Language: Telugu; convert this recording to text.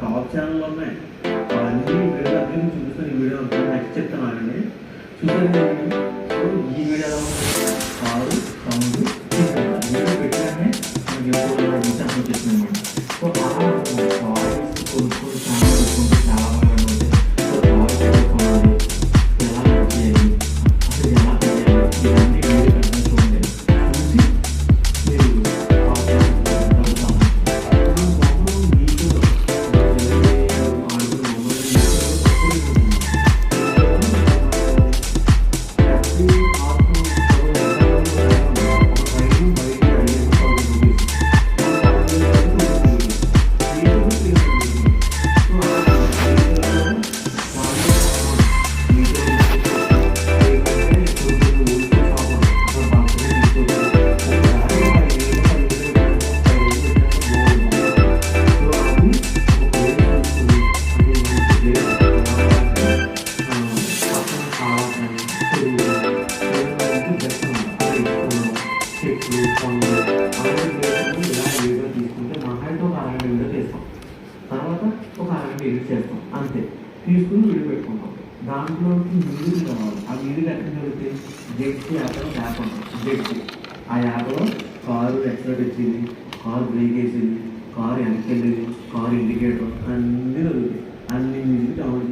టాప్ ఛానల్ ఉన్నాయి. అవన్నీ వీడియో దగ్గర చూపిస్తాను. ఈ వీడియో నెక్స్ట్ చెప్తాను అండి. చూసాను. సో ఈ వీడియో కారు సౌండ్ వీడియో పెట్టానే మనకి ఎప్పుడు చేస్తున్నాం. సో అలా కాల్స్ కొనుక్కొని ఛానల్ కొనుక్కుంటే చాలా బాగా ఉంటుంది. సో కాల్స్ కొనుక్కోవాలి, ఎలా చేయాలి, అసలు ఎలా చేయాలి, ఇవన్నీ వీడియో పెట్టిన చూడండి. చూసి మీరు తర్వాత ఒక అరగంట ఎడిట్ చేస్తాం అంతే. తీసుకుని వీడియో పెట్టుకుంటాం. దాంట్లోకి మ్యూజిక్ కావాలి. ఆ మ్యూజిక్ ఎక్కడ జరుగుతాయి? జెట్స్ యాప్లో యాప్ ఉంటుంది. జెట్స్ ఆ యాప్లో కారు ఎక్సలెంట్ వచ్చింది, కారు బ్రేక్ వేసింది, కారు వెనక్కి వెళ్ళేది, కారు ఇండికేటర్ అన్నీ జరుగుతాయి. అన్ని మ్యూజిక్ డౌన్లోడ్